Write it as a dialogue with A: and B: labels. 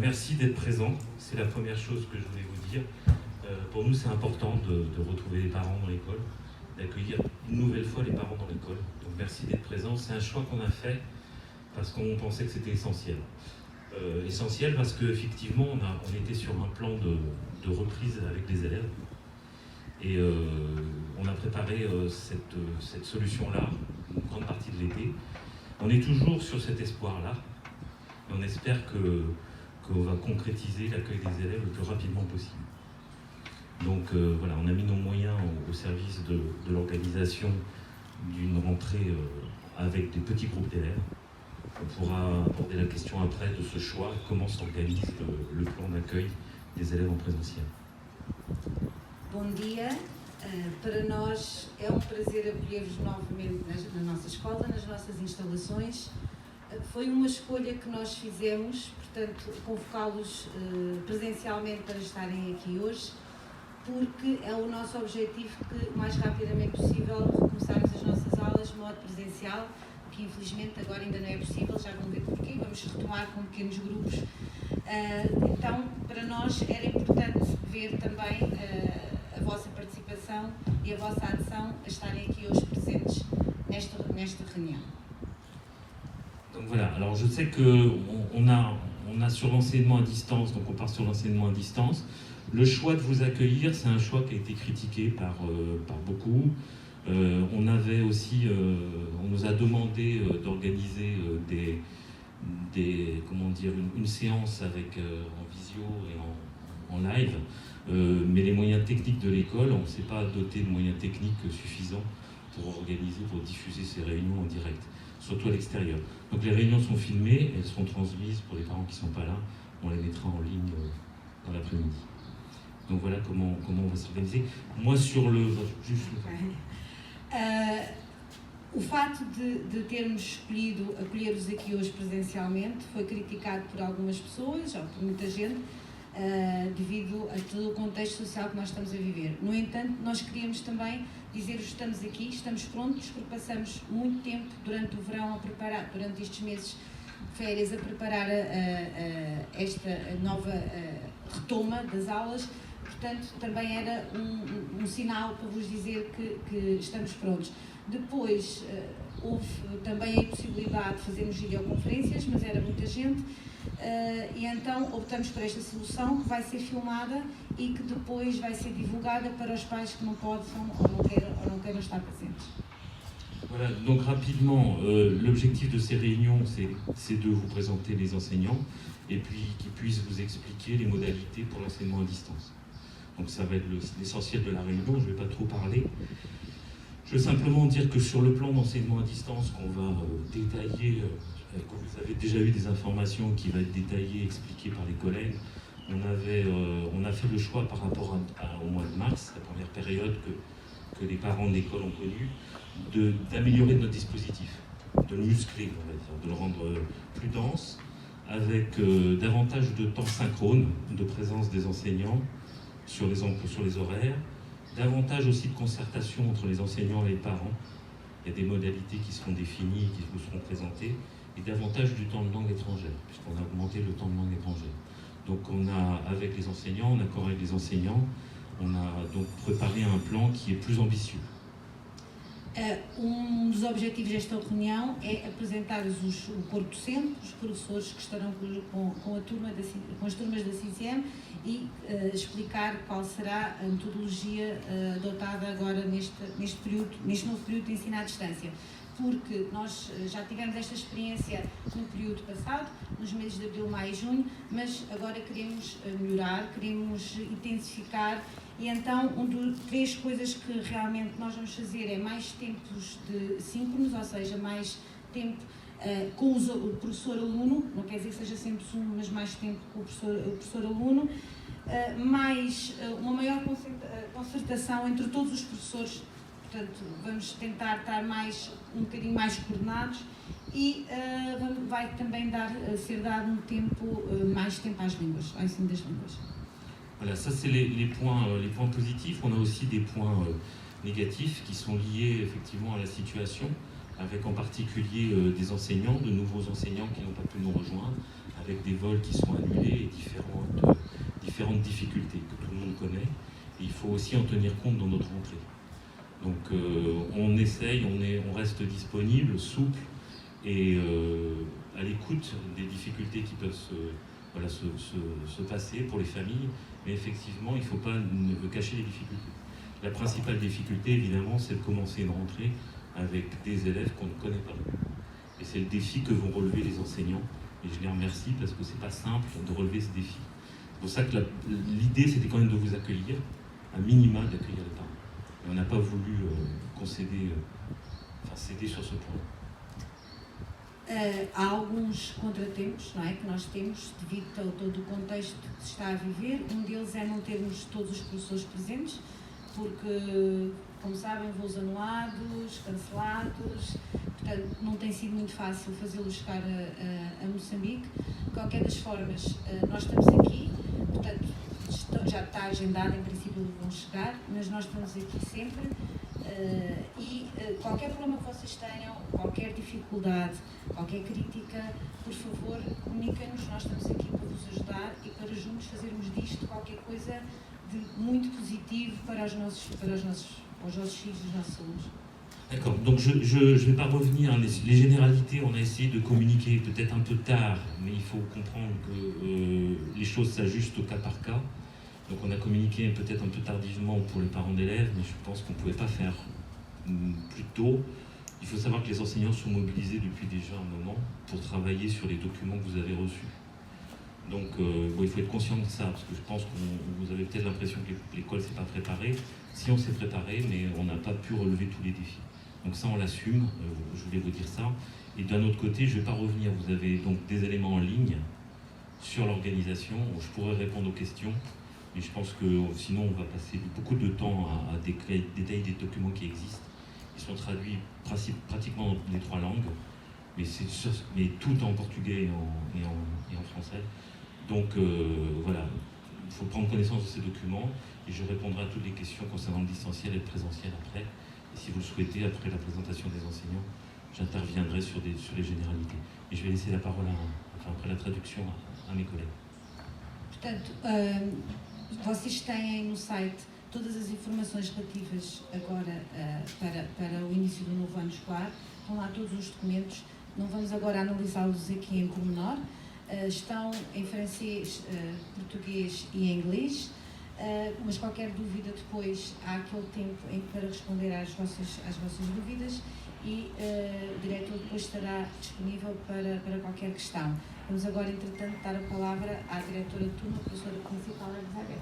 A: Merci d'être présent, c'est la première chose que je voulais vous dire. Pour nous, c'est important de retrouver les parents dans l'école, d'accueillir une nouvelle fois les parents dans l'école. Donc merci d'être présent, c'est un choix qu'on a fait parce qu'on pensait que c'était essentiel. Essentiel parce qu'effectivement, on était sur un plan de reprise avec les élèves et on a préparé cette solution-là, une grande partie de l'été. On est toujours sur cet espoir-là et on espère qu'on va concrétiser l'accueil des élèves le plus rapidement possible. Donc voilà, on a mis nos moyens au service de l'organisation d'une rentrée avec des petits groupes d'élèves. On pourra aborder la question après de ce choix, comment s'organise le plan d'accueil des élèves en présentiel.
B: Bom dia, para nós é prazer acolher-vos novamente na nossa escola, nas nossas instalações. Foi uma escolha que nós fizemos, portanto, convocá-los presencialmente para estarem aqui hoje, porque é o nosso objetivo que o mais rapidamente possível recomeçarmos as nossas aulas de modo presencial, que infelizmente agora ainda não é possível, já vão ver porquê, vamos retomar com pequenos grupos. Então, para nós era importante ver também a vossa participação e a vossa adesão a estarem aqui hoje presentes nesta reunião.
A: Donc voilà, alors je sais qu'on a sur l'enseignement à distance, donc on part sur l'enseignement à distance. Le choix de vous accueillir, c'est un choix qui a été critiqué par beaucoup. On avait aussi, on nous a demandé d'organiser une séance avec, en visio et en live, mais les moyens techniques de l'école, on ne s'est pas doté de moyens techniques suffisants pour organiser, pour diffuser ces réunions en direct, surtout à l'extérieur. Donc les réunions sont filmées, elles seront transmises pour les parents qui ne sont pas là, on les mettra en ligne dans l'après-midi. Donc voilà comment on va s'organiser. Moi sur le...
B: O fato de termos escolhido acolher-vos aqui hoje presencialmente foi criticado por algumas pessoas, ou por muita gente, devido a todo o contexto social que nós estamos a viver. No entanto, nós queríamos também dizer-vos que estamos aqui, estamos prontos, porque passamos muito tempo durante o verão a preparar, durante estes meses de férias, a preparar esta nova retoma das aulas. Portanto, também era um sinal para vos dizer que estamos prontos. Depois, houve também a possibilidade de fazermos videoconferências, mas era muita gente, e então optamos por esta solução que vai ser filmada e que depois vai ser divulgada para os pais que não possam ou não queiram estar presentes.
A: Voilà, donc rapidement, l'objectif de ces réunions, c'est de vous présenter les enseignants et puis qu'ils puissent vous expliquer les modalités pour l'enseignement à distance. Donc ça va être l'essentiel de la réunion, je ne vais pas trop parler. Je veux simplement dire que sur le plan d'enseignement à distance qu'on va détailler, quand vous avez déjà eu des informations qui vont être détaillées, expliquées par les collègues, on a fait le choix par rapport au mois de mars, la première période que les parents de l'école ont connue, d'améliorer notre dispositif, de le muscler, on va dire, de le rendre plus dense, avec davantage de temps synchrone, de présence des enseignants sur les horaires, davantage aussi de concertation entre les enseignants et les parents. Il y a des modalités qui seront définies, qui vous seront présentées, et davantage du temps de langue étrangère, puisqu'on a augmenté le temps de langue étrangère. Donc on a, avec les enseignants, en accord avec les enseignants, on a donc préparé un plan qui est plus ambitieux.
B: Dos objetivos desta reunião é apresentar-vos o corpo docente, os professores que estarão com as turmas da CCM e explicar qual será a metodologia adotada agora neste novo período de ensino à distância. Porque nós já tivemos esta experiência no período passado, nos meses de abril, maio e junho, mas agora queremos melhorar, queremos intensificar. E então, três coisas que realmente nós vamos fazer é mais tempos de síncronos, ou seja, mais tempo com o professor-aluno, não quer dizer que seja sempre um, mas mais tempo com o professor-aluno, mais uma maior concertação entre todos os professores, portanto, vamos tentar estar um bocadinho mais coordenados e vai também ser dado mais tempo às línguas, ao ensino das línguas.
A: Voilà, ça c'est les points positifs. On a aussi des points négatifs qui sont liés effectivement à la situation. avec en particulier des enseignants, de nouveaux enseignants qui n'ont pas pu nous rejoindre, avec des vols qui sont annulés et différentes difficultés que tout le monde connaît. Et il faut aussi en tenir compte dans notre rentrée. Donc on essaye, on reste disponible, souple et à l'écoute des difficultés qui peuvent se passer pour les familles, mais effectivement il ne faut pas cacher les difficultés. La principale difficulté évidemment c'est de commencer une rentrée avec des élèves qu'on ne connaît pas. Et c'est le défi que vont relever les enseignants et je les remercie parce que c'est pas simple de relever ce défi. C'est pour ça que l'idée c'était quand même de vous accueillir, à minima d'accueillir les parents. Et on n'a pas voulu ceder sur ce point.
B: Há alguns contratempos, não é, que nós temos devido a todo o contexto que se está a viver. Deles é não termos todos os professores presentes, porque, como sabem, voos anulados, cancelados, portanto não tem sido muito fácil fazê-los chegar a Moçambique. De qualquer das formas, nós estamos aqui, portanto já está agendado, em princípio vão chegar, mas nós estamos aqui sempre. Qualquer problema que vocês tenham, qualquer dificuldade, qualquer crítica, por favor, comuniquem-nos, nós estamos aqui para vos ajudar e para juntos fazermos disto qualquer coisa de muito positivo para os nossos filhos, os nossos alunos.
A: D'accord, donc je ne vais pas revenir, les généralités, on a essayé de communiquer peut-être un peu tard, mais il faut comprendre que les choses s'ajustent au cas par cas. Donc on a communiqué peut-être un peu tardivement pour les parents d'élèves, mais je pense qu'on ne pouvait pas faire plus tôt. Il faut savoir que les enseignants sont mobilisés depuis déjà un moment pour travailler sur les documents que vous avez reçus. Donc il faut être conscient de ça, parce que je pense que vous avez peut-être l'impression que l'école ne s'est pas préparée. Si on s'est préparé, mais on n'a pas pu relever tous les défis. Donc ça on l'assume, je voulais vous dire ça. Et d'un autre côté, je ne vais pas revenir, vous avez donc des éléments en ligne sur l'organisation, je pourrais répondre aux questions. Mais je pense que sinon on va passer beaucoup de temps à détailler des documents qui existent. Ils sont traduits pratiquement dans les 3 langues, mais tout en portugais et en français. Donc voilà, il faut prendre connaissance de ces documents et je répondrai à toutes les questions concernant le distanciel et le présentiel après. Et si vous le souhaitez, après la présentation des enseignants, j'interviendrai sur les généralités. Et je vais laisser la parole après la traduction à mes collègues.
B: Portanto, vocês têm no site todas as informações relativas agora para o início do novo ano escolar, estão lá todos os documentos, não vamos agora analisá-los aqui em pormenor, estão em francês, português e em inglês, mas qualquer dúvida depois há aquele tempo para responder às vossas dúvidas e o diretor depois estará disponível para qualquer questão. Vamos agora, entretanto, dar a palavra à diretora de turma, a professora principal Elizabeth.